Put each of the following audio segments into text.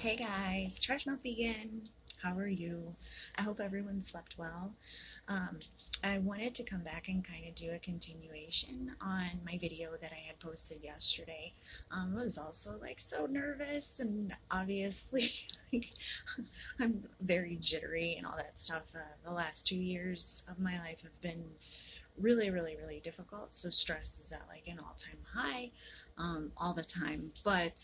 Hey guys, Trash Mouth Vegan. How are you? I hope everyone slept well. Um, I wanted to come back and kind of do a continuation on my video that I had posted yesterday. I was also like so nervous and obviously like, I'm very jittery and all that stuff. The last 2 years of my life have been really difficult. So stress is at like an all-time high all the time. But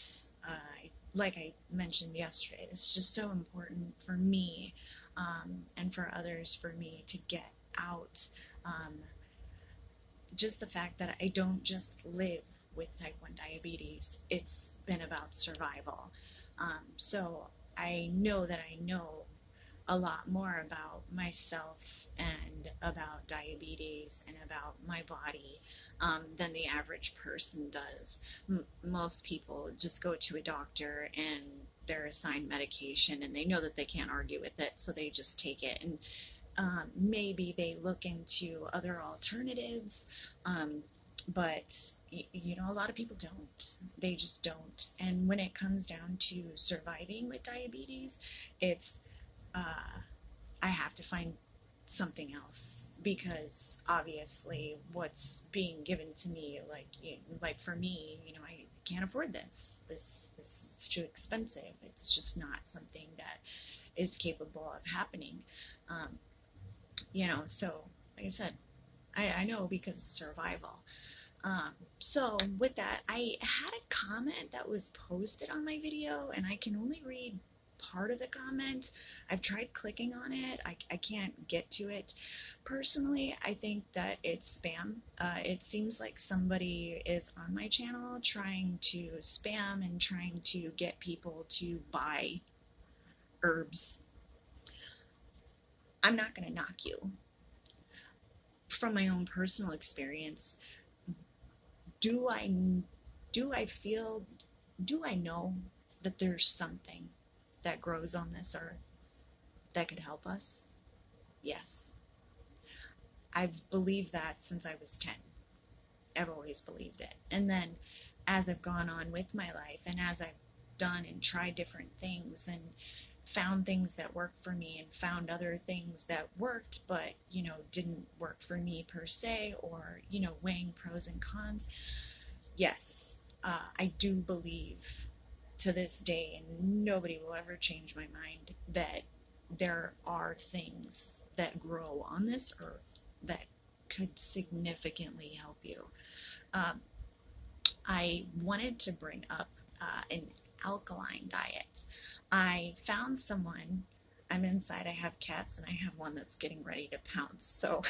like I mentioned yesterday, it's just so important for me and for others for me to get out just the fact that I don't just live with type 1 diabetes. It's been about survival. So I know that I know a lot more about myself and about diabetes and about my body than the average person does. Most people just go to a doctor and they're assigned medication and they know that they can't argue with it, so they just take it. And maybe they look into other alternatives, but a lot of people don't. They just don't. And when it comes down to surviving with diabetes, it's I have to find something else, because obviously what's being given to me, like for me, I can't afford this. This is too expensive. It's just not something that is capable of happening. So like I said, I know because of survival. So with that, I had a comment that was posted on my video, and I can only read part of the comment. I've tried clicking on it. I can't get to it. Personally, I think that it's spam. It seems like somebody is on my channel trying to spam and trying to get people to buy herbs. I'm not going to knock you. From my own personal experience, do I know that there's something that grows on this earth that could help us? Yes. I've believed that since I was 10. I've always believed it. And then as I've gone on with my life, and as I've done and tried different things and found things that worked for me and found other things that worked but didn't work for me per se, or weighing pros and cons, yes, I do believe to this day, and nobody will ever change my mind, that there are things that grow on this earth that could significantly help you. I wanted to bring up an alkaline diet. I found someone. I'm inside. I have cats, and I have one that's getting ready to pounce. So,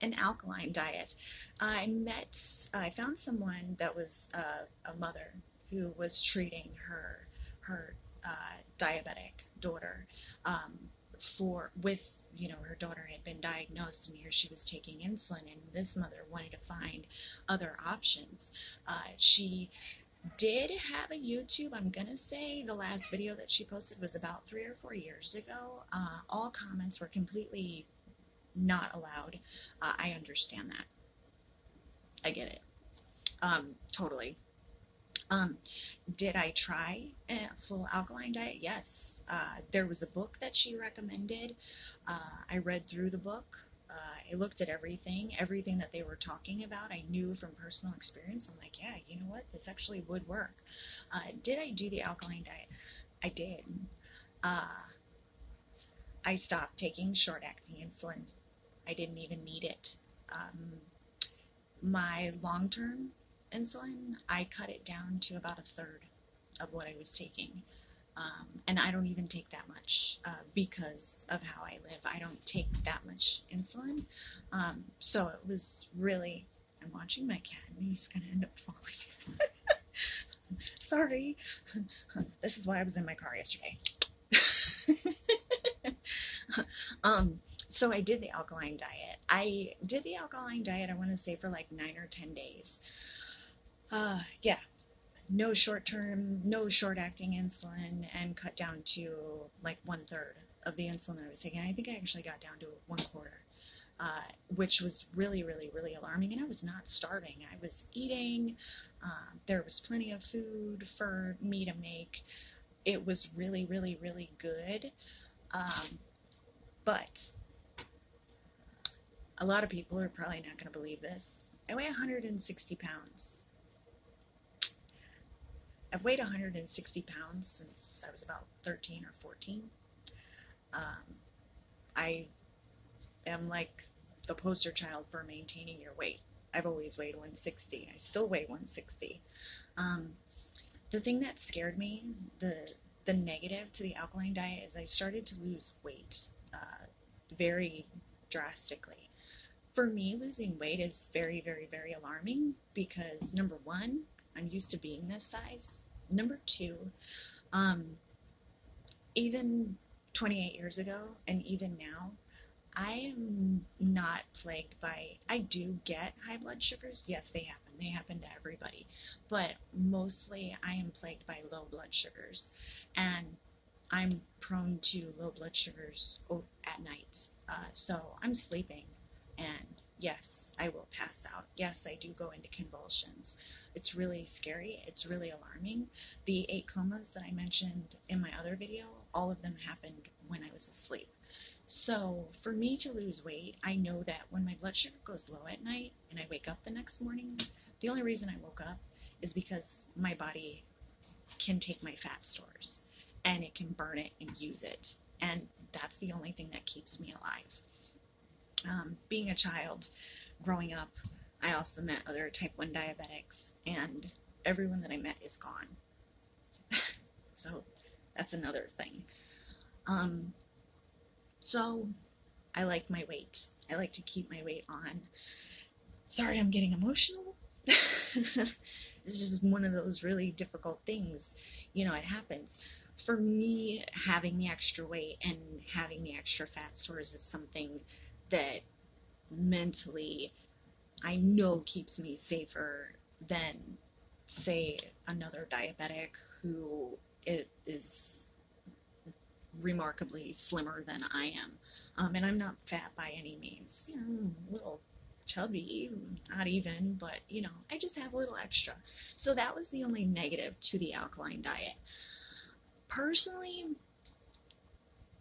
an alkaline diet. I found someone that was a mother who was treating her diabetic daughter her daughter had been diagnosed, and here she was taking insulin, and this mother wanted to find other options. She did have a YouTube. I'm gonna say the last video that she posted was about 3 or 4 years ago. All comments were completely not allowed. I understand that. I get it. Totally. Did I try a full alkaline diet? Yes. There was a book that she recommended. I read through the book. I looked at everything that they were talking about. I knew from personal experience. I'm like, yeah, you know what? This actually would work. Did I do the alkaline diet? I did. I stopped taking short-acting insulin. I didn't even need it. My long-term insulin, I cut it down to about a third of what I was taking. And I don't even take that much because of how I live. I don't take that much insulin. So it was really, I'm watching my cat and he's going to end up falling. Sorry. This is why I was in my car yesterday. So I did the alkaline diet. I want to say, for like 9 or 10 days. Yeah. No short-acting insulin, and cut down to like 1/3 of the insulin I was taking. I think I actually got down to 1/4. which was really, really, really alarming. And I was not starving. I was eating. There was plenty of food for me to make. It was really, really, really good. But a lot of people are probably not going to believe this. I weigh 160 pounds. I've weighed 160 pounds since I was about 13 or 14. I am like the poster child for maintaining your weight. I've always weighed 160. I still weigh 160. The thing that scared me, the negative to the alkaline diet, is I started to lose weight very drastically. For me, losing weight is very, very, very alarming because, number one, I'm used to being this size. Number two, even 28 years ago and even now, I am not plagued by, I do get high blood sugars. Yes, they happen. They happen to everybody. But mostly I am plagued by low blood sugars. And I'm prone to low blood sugars at night. So I'm sleeping. And yes, I will pass out. Yes, I do go into convulsions. It's really scary. It's really alarming. The 8 comas that I mentioned in my other video, all of them happened when I was asleep. So for me to lose weight, I know that when my blood sugar goes low at night and I wake up the next morning, the only reason I woke up is because my body can take my fat stores and it can burn it and use it. And that's the only thing that keeps me alive. Being a child, growing up, I also met other type 1 diabetics, and everyone that I met is gone. So that's another thing. So I like my weight. I like to keep my weight on. Sorry, I'm getting emotional. It's just one of those really difficult things. You know, it happens. For me, having the extra weight and having the extra fat stores is something that mentally I know keeps me safer than, say, another diabetic who is remarkably slimmer than I am. And I'm not fat by any means. You know, I'm a little chubby, not even, but, you know, I just have a little extra. So that was the only negative to the alkaline diet. Personally,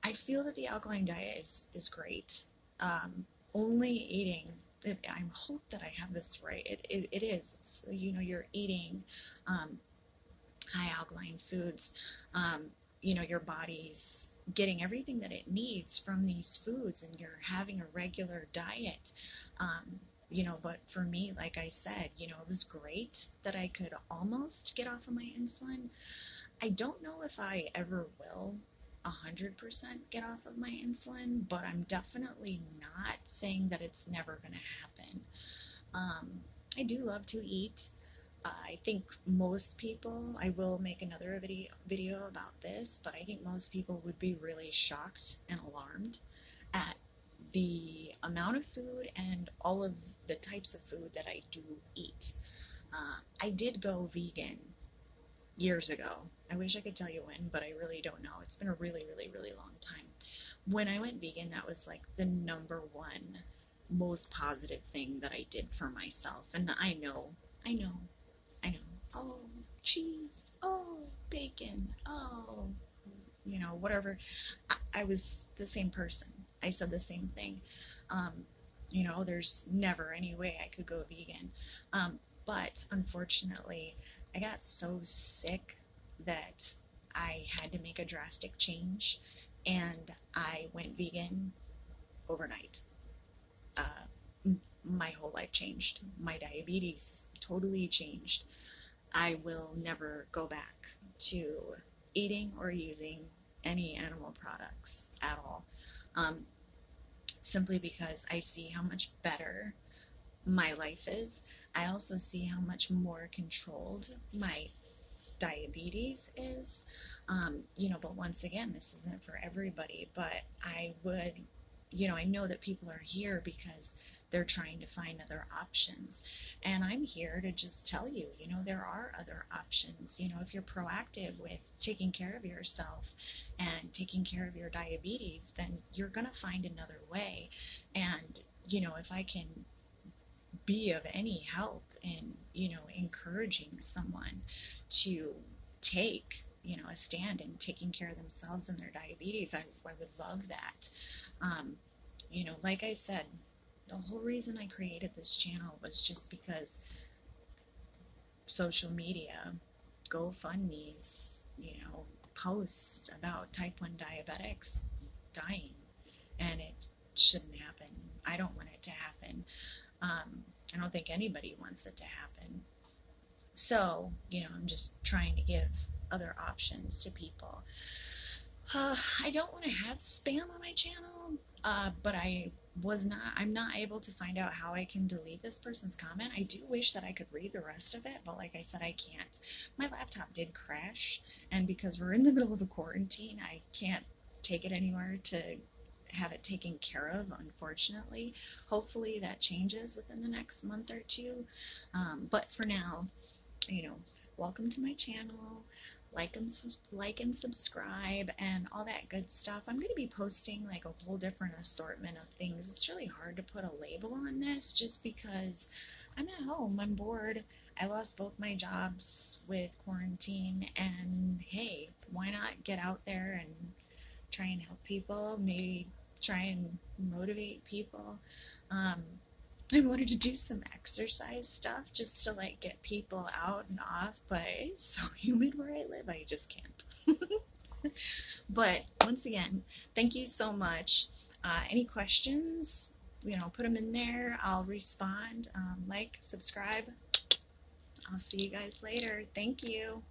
I feel that the alkaline diet is great. Only eating, I hope that I have this right. It is. It's, you know, you're eating high alkaline foods. You know, your body's getting everything that it needs from these foods, and you're having a regular diet. You know, but for me, like I said, you know, it was great that I could almost get off of my insulin. I don't know if I ever will 100% get off of my insulin, but I'm definitely not saying that it's never going to happen. I do love to eat. I think most people, I will make another video about this, but I think most people would be really shocked and alarmed at the amount of food and all of the types of food that I do eat. I did go vegan years ago. I wish I could tell you when, but I really don't know. It's been a really, really, really long time. When I went vegan, that was like the number one most positive thing that I did for myself. And I know. Oh, cheese. Oh, bacon. Oh, you know, whatever. I was the same person. I said the same thing. You know, there's never any way I could go vegan. But unfortunately, I got so sick that I had to make a drastic change, and I went vegan overnight. My whole life changed. My diabetes totally changed. I will never go back to eating or using any animal products at all. Simply because I see how much better my life is. I also see how much more controlled my diabetes is. You know, but once again, this isn't for everybody, but I would, you know, I know that people are here because they're trying to find other options. And I'm here to just tell you, you know, there are other options. You know, if you're proactive with taking care of yourself and taking care of your diabetes, then you're going to find another way. And if I can be of any help in, encouraging someone to take, a stand in taking care of themselves and their diabetes, I would love that. Um, like I said, the whole reason I created this channel was just because social media, GoFundMe's, post about type 1 diabetics dying, and it shouldn't happen. I don't want it to happen. I don't think anybody wants it to happen. So, I'm just trying to give other options to people. I don't want to have spam on my channel, but I'm not able to find out how I can delete this person's comment. I do wish that I could read the rest of it, but like I said, I can't. My laptop did crash, and because we're in the middle of a quarantine, I can't take it anywhere to have it taken care of, unfortunately. Hopefully that changes within the next month or two. But for now, welcome to my channel. Like and subscribe and all that good stuff. I'm going to be posting like a whole different assortment of things. It's really hard to put a label on this just because I'm at home, I'm bored. I lost both my jobs with quarantine, and hey, why not get out there and try and help people, maybe try and motivate people. I wanted to do some exercise stuff just to like get people out and off, but it's so humid where I live, I just can't. But once again, thank you so much. Any questions, put them in there. I'll respond. Like, subscribe. I'll see you guys later. Thank you.